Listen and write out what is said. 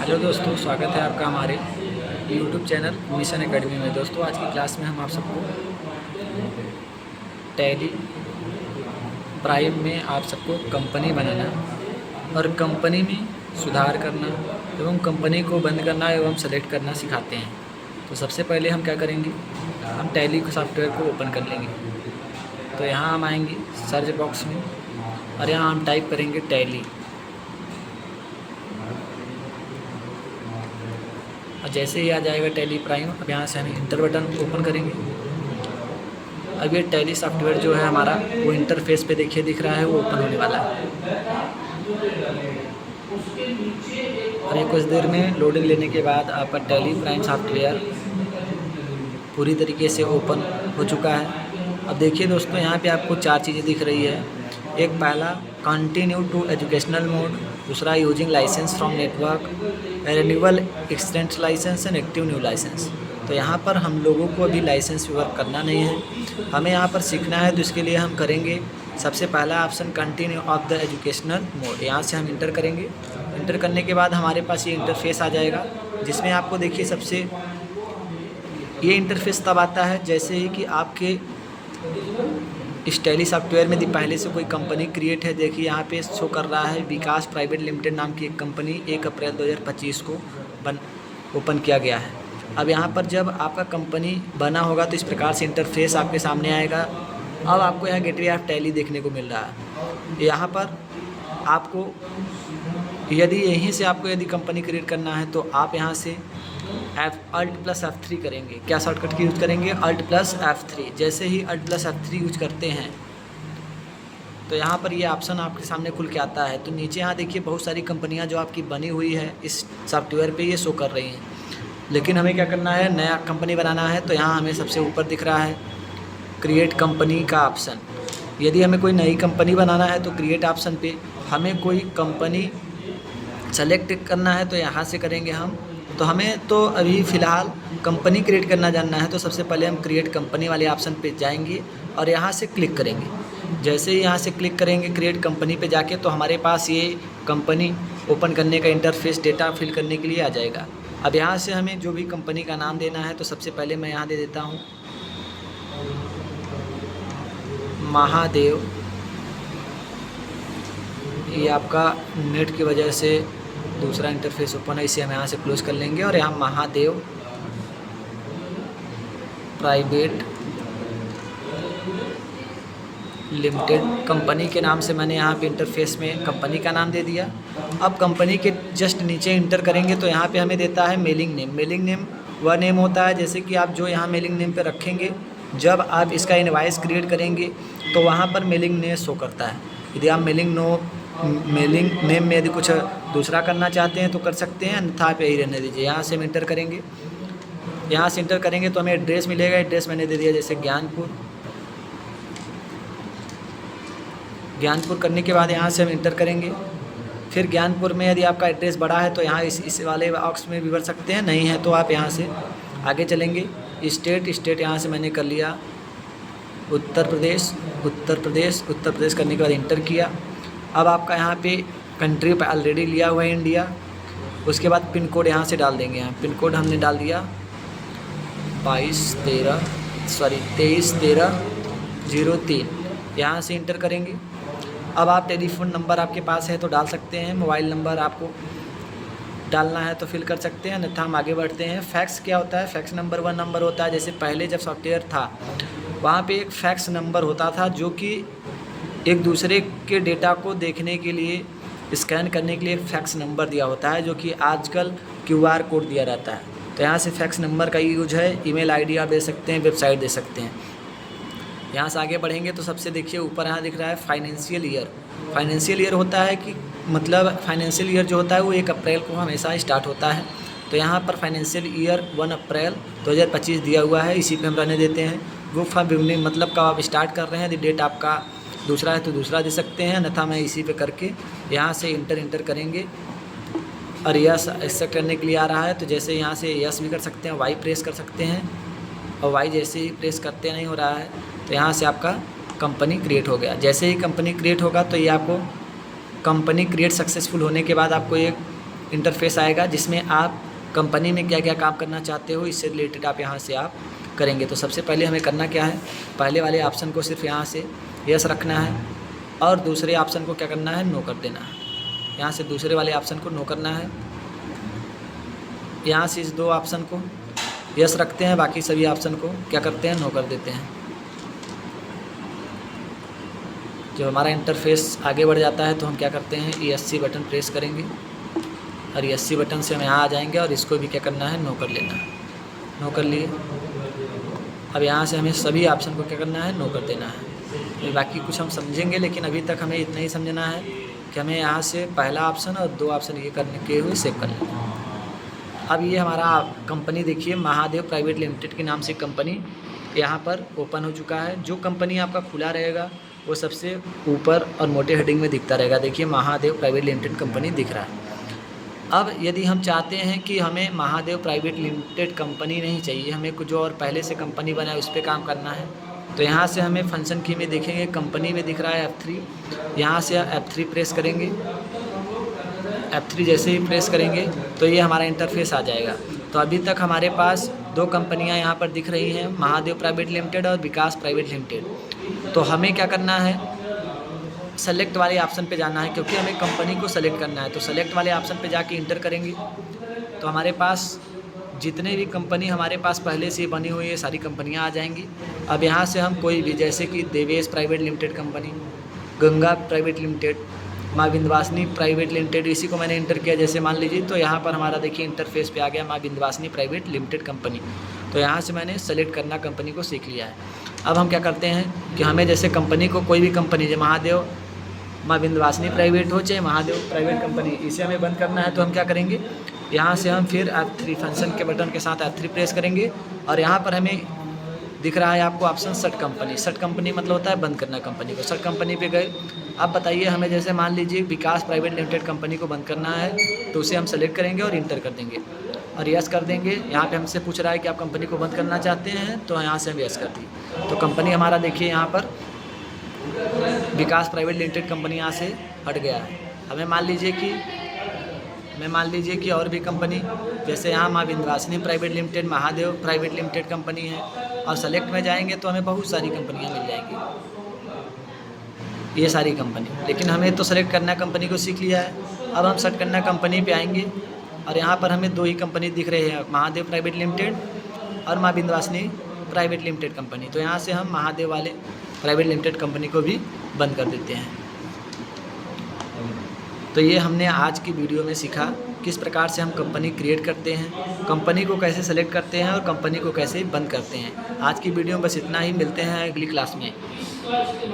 Hello दोस्तों, स्वागत है आपका हमारे यूट्यूब चैनल मिशन एकेडमी में। दोस्तों, आज की क्लास में हम आप सबको टैली प्राइम में आप सबको कंपनी बनाना और कंपनी में सुधार करना एवं कंपनी को बंद करना एवं सेलेक्ट करना सिखाते हैं। तो सबसे पहले हम क्या करेंगे, हम टैली सॉफ्टवेयर को ओपन कर लेंगे। तो यहाँ हम आएंगे सर्च बॉक्स में और यहाँ हम टाइप करेंगे टैली। और जैसे ही आ जाएगा टैली प्राइम, अब यहाँ से हम इंटर बटन ओपन करेंगे। अब ये टैली सॉफ्टवेयर जो है हमारा, वो इंटरफेस पे देखिए दिख रहा है, वो ओपन होने वाला है। और ये कुछ देर में लोडिंग लेने के बाद आपका टैली प्राइम सॉफ्टवेयर पूरी तरीके से ओपन हो चुका है। अब देखिए दोस्तों, यहाँ पे आपको चार चीज़ें दिख रही है। एक पहला कंटिन्यू टू एजुकेशनल मोड, दूसरा using licence from network, renewal extent licence and active new licence. तो यहाँ पर हम लोगों को अभी लाइसेंस वर्क करना नहीं है, हमें यहाँ पर सीखना है। तो इसके लिए हम करेंगे सबसे पहला option continue of the educational mode. यहाँ से हम इंटर करेंगे। इंटर करने के बाद हमारे पास ये इंटरफेस आ जाएगा, जिसमें आपको देखिए सबसे ये इंटरफेस तब आता है जैसे ही कि आपके इस टैली सॉफ्टवेयर में पहले से कोई कंपनी क्रिएट है। देखिए यहाँ पे शो कर रहा है विकास प्राइवेट लिमिटेड नाम की एक कंपनी 1 अप्रैल 2025 को ओपन किया गया है। अब यहाँ पर जब आपका कंपनी बना होगा तो इस प्रकार से इंटरफेस आपके सामने आएगा। अब आपको यहाँ गेटवे ऑफ टैली देखने को मिल रहा है। यहाँ पर आपको यहीं से आपको यदि कंपनी क्रिएट करना है तो आप यहाँ से Alt+F3 करेंगे। क्या शॉर्टकट की यूज़ करेंगे? Alt+F3। जैसे ही Alt+F3 यूज करते हैं तो यहाँ पर ये ऑप्शन आपके सामने खुल के आता है। तो नीचे यहाँ देखिए बहुत सारी कंपनियाँ जो आपकी बनी हुई है इस सॉफ्टवेयर पे ये शो कर रही हैं। लेकिन हमें क्या करना है, नया कंपनी बनाना है। तो यहाँ हमें सबसे ऊपर दिख रहा है क्रिएट कंपनी का ऑप्शन। यदि हमें कोई नई कंपनी बनाना है तो क्रिएट ऑप्शन पे हमें कोई कंपनी सेलेक्ट करना है, तो यहाँ से करेंगे हम। तो हमें तो अभी फ़िलहाल कंपनी क्रिएट करना जानना है, तो सबसे पहले हम क्रिएट कंपनी वाले ऑप्शन पे जाएंगे और यहाँ से क्लिक करेंगे। जैसे ही यहाँ से क्लिक करेंगे क्रिएट कंपनी पे जाके, तो हमारे पास ये कंपनी ओपन करने का इंटरफेस डेटा फिल करने के लिए आ जाएगा। अब यहाँ से हमें जो भी कंपनी का नाम देना है, तो सबसे पहले मैं यहाँ दे देता हूँ महादेव। ये आपका नेट की वजह से दूसरा इंटरफेस ओपन है, इसे हम यहाँ से क्लोज कर लेंगे। और यहाँ महादेव प्राइवेट लिमिटेड कंपनी के नाम से मैंने यहाँ पे इंटरफेस में कंपनी का नाम दे दिया। अब कंपनी के जस्ट नीचे इंटर करेंगे तो यहाँ पे हमें देता है मेलिंग नेम। मेलिंग नेम वह नेम होता है जैसे कि आप जो यहाँ मेलिंग नेम पे रखेंगे, जब आप इसका इनवाइस क्रिएट करेंगे तो वहाँ पर मेलिंग नेम शो करता है। यदि आप मेलिंग नेम में यदि कुछ दूसरा करना चाहते हैं तो कर सकते हैं, अन्यथा आप यही रहने दीजिए। यहाँ से हम इंटर करेंगे। यहाँ से इंटर करेंगे तो हमें एड्रेस मिलेगा। एड्रेस मैंने दे दिया जैसे ज्ञानपुर करने के बाद यहाँ से हम इंटर करेंगे। फिर ज्ञानपुर में यदि आपका एड्रेस बड़ा है तो यहाँ इस वाले बॉक्स में भी भर सकते हैं, नहीं है तो आप यहाँ से आगे चलेंगे। स्टेट यहाँ से मैंने कर लिया उत्तर प्रदेश करने के बाद इंटर किया। अब आपका यहाँ पे कंट्री पे ऑलरेडी लिया हुआ है इंडिया। उसके बाद पिन कोड यहाँ से डाल देंगे। यहाँ पिन कोड हमने डाल दिया 231303। यहाँ से इंटर करेंगे। अब आप टेलीफोन नंबर आपके पास है तो डाल सकते हैं, मोबाइल नंबर आपको डालना है तो फिल कर सकते हैं, अन्यथा हम आगे बढ़ते हैं। फैक्स क्या होता है? फैक्स नंबर वह नंबर होता है, जैसे पहले जब सॉफ्टवेयर था वहाँ पे एक फैक्स नंबर होता था जो कि एक दूसरे के डेटा को देखने के लिए, स्कैन करने के लिए एक फैक्स नंबर दिया होता है, जो कि आजकल QR कोड दिया रहता है। तो यहाँ से फैक्स नंबर का यूज है। ईमेल आईडी आप दे सकते हैं, वेबसाइट दे सकते हैं। यहाँ से आगे बढ़ेंगे तो सबसे देखिए ऊपर यहाँ दिख रहा है फाइनेंशियल ईयर। फाइनेंशियल ईयर होता है कि मतलब फाइनेंशियल ईयर जो होता है वो 1 अप्रैल को हमेशा स्टार्ट होता है। तो यहाँ पर फाइनेंशियल ईयर 1 अप्रैल 2025 दिया हुआ है, इसी पे हम रहने देते हैं। ग्रुप फॉर बिगनिंग मतलब कब आप स्टार्ट कर रहे हैं, यदि डेट आपका दूसरा है तो दूसरा दे सकते हैं, अन्यथा मैं इसी पे करके यहाँ से इंटर करेंगे। और यस एक्सेप्ट करने के लिए आ रहा है, तो जैसे यहाँ से यस भी कर सकते हैं, वाई प्रेस कर सकते हैं। और वाई जैसे ही प्रेस करते नहीं हो रहा है तो यहाँ से आपका कंपनी क्रिएट हो गया। जैसे ही कंपनी क्रिएट होगा तो ये आपको कंपनी क्रिएट सक्सेसफुल होने के बाद आपको एक इंटरफेस आएगा जिसमें आप कंपनी में क्या क्या काम करना चाहते हो इससे रिलेटेड आप यहाँ से आप करेंगे। तो सबसे पहले हमें करना क्या है, पहले वाले ऑप्शन को सिर्फ यहाँ से यस रखना है और दूसरे ऑप्शन को क्या करना है, नो कर देना है। यहाँ से दूसरे वाले ऑप्शन को नो करना है, यहाँ से इस दो ऑप्शन को यस रखते हैं, बाकी सभी ऑप्शन को क्या करते हैं, नो कर देते हैं। जब हमारा इंटरफेस आगे बढ़ जाता है तो हम क्या करते हैं, ESC बटन प्रेस करेंगे और ESC बटन से हम यहाँ आ जाएंगे और इसको भी क्या करना है, नो कर लेना है। नो कर लिए। अब यहाँ से हमें सभी ऑप्शन को क्या करना है, नो कर देना है। बाकी कुछ हम समझेंगे, लेकिन अभी तक हमें इतना ही समझना है कि हमें यहाँ से पहला ऑप्शन और दो ऑप्शन ये करने के हुए सेव कर लेना है। अब ये हमारा कंपनी देखिए, महादेव प्राइवेट लिमिटेड के नाम से कंपनी यहाँ पर ओपन हो चुका है। जो कंपनी आपका खुला रहेगा वो सबसे ऊपर और मोटे हेडिंग में दिखता रहेगा। देखिए महादेव प्राइवेट लिमिटेड कंपनी दिख रहा है। अब यदि हम चाहते हैं कि हमें महादेव प्राइवेट लिमिटेड कंपनी नहीं चाहिए, हमें कुछ जो और पहले से कंपनी बना है उस पर काम करना है, तो यहाँ से हमें फंक्शन की में देखेंगे, कंपनी में दिख रहा है F3, यहाँ से F3 प्रेस करेंगे। F3 जैसे ही प्रेस करेंगे तो ये हमारा इंटरफेस आ जाएगा। तो अभी तक हमारे पास दो कंपनियां यहाँ पर दिख रही हैं, महादेव प्राइवेट लिमिटेड और विकास प्राइवेट लिमिटेड। तो हमें क्या करना है, सेलेक्ट वाले ऑप्शन पे जाना है, क्योंकि हमें कंपनी को सेलेक्ट करना है। तो सेलेक्ट वाले ऑप्शन पे जाके इंटर करेंगे तो हमारे पास जितने भी कंपनी हमारे पास पहले से बनी हुई है सारी कंपनियां आ जाएंगी। अब यहाँ से हम कोई भी, जैसे कि Devesh private limited company, Ganga private limited, माँ विंध्यवासिनी प्राइवेट लिमिटेड, इसी को मैंने इंटर किया जैसे मान लीजिए, तो यहाँ पर हमारा देखिए इंटरफेस पे आ गया माँ विंध्यवासिनी प्राइवेट लिमिटेड कंपनी। तो यहाँ से मैंने सेलेक्ट करना कंपनी को सीख लिया है। अब हम क्या करते हैं कि हमें जैसे कंपनी को कोई भी कंपनी, जैसे महादेव माँ विंध्यवासिनी प्राइवेट हो चाहे महादेव प्राइवेट कंपनी, इसे हमें बंद करना है। तो हम क्या करेंगे, यहाँ से हम फिर F3 फंक्शन के बटन के साथ F3 प्रेस करेंगे और यहाँ पर हमें दिख रहा है आपको option shut company. Shut company मतलब होता है बंद करना कंपनी को। शट कंपनी पे गए। अब बताइए हमें, जैसे मान लीजिए विकास प्राइवेट लिमिटेड कंपनी को बंद करना है, तो उसे हम सेलेक्ट करेंगे और इंटर कर देंगे और यस कर देंगे। यहाँ पे हमसे पूछ रहा है कि आप कंपनी को बंद करना चाहते हैं, तो यहाँ से हम यस कर दिए। तो कंपनी हमारा देखिए यहाँ पर विकास प्राइवेट लिमिटेड कंपनी यहाँ से हट गया है। हमें मान लीजिए कि और भी कंपनी, जैसे यहाँ माँ Vindhyavasini private limited, Mahadev private limited company है, और सेलेक्ट में जाएंगे तो हमें बहुत सारी कंपनियाँ मिल जाएंगी, ये सारी कंपनी। लेकिन हमें तो सेलेक्ट करना कंपनी को सीख लिया है। अब हम सेलेक्ट करना कंपनी पे आएंगे और यहाँ पर हमें दो ही कंपनी दिख रहे हैं, महादेव प्राइवेट लिमिटेड और माँ विंध्यवासिनी प्राइवेट लिमिटेड कंपनी। तो यहाँ से हम महादेव वाले प्राइवेट लिमिटेड कंपनी को भी बंद कर देते हैं। तो ये हमने आज की वीडियो में सीखा किस प्रकार से हम कंपनी क्रिएट करते हैं, कंपनी को कैसे सेलेक्ट करते हैं और कंपनी को कैसे बंद करते हैं। आज की वीडियो में बस इतना ही, मिलते हैं अगली क्लास में।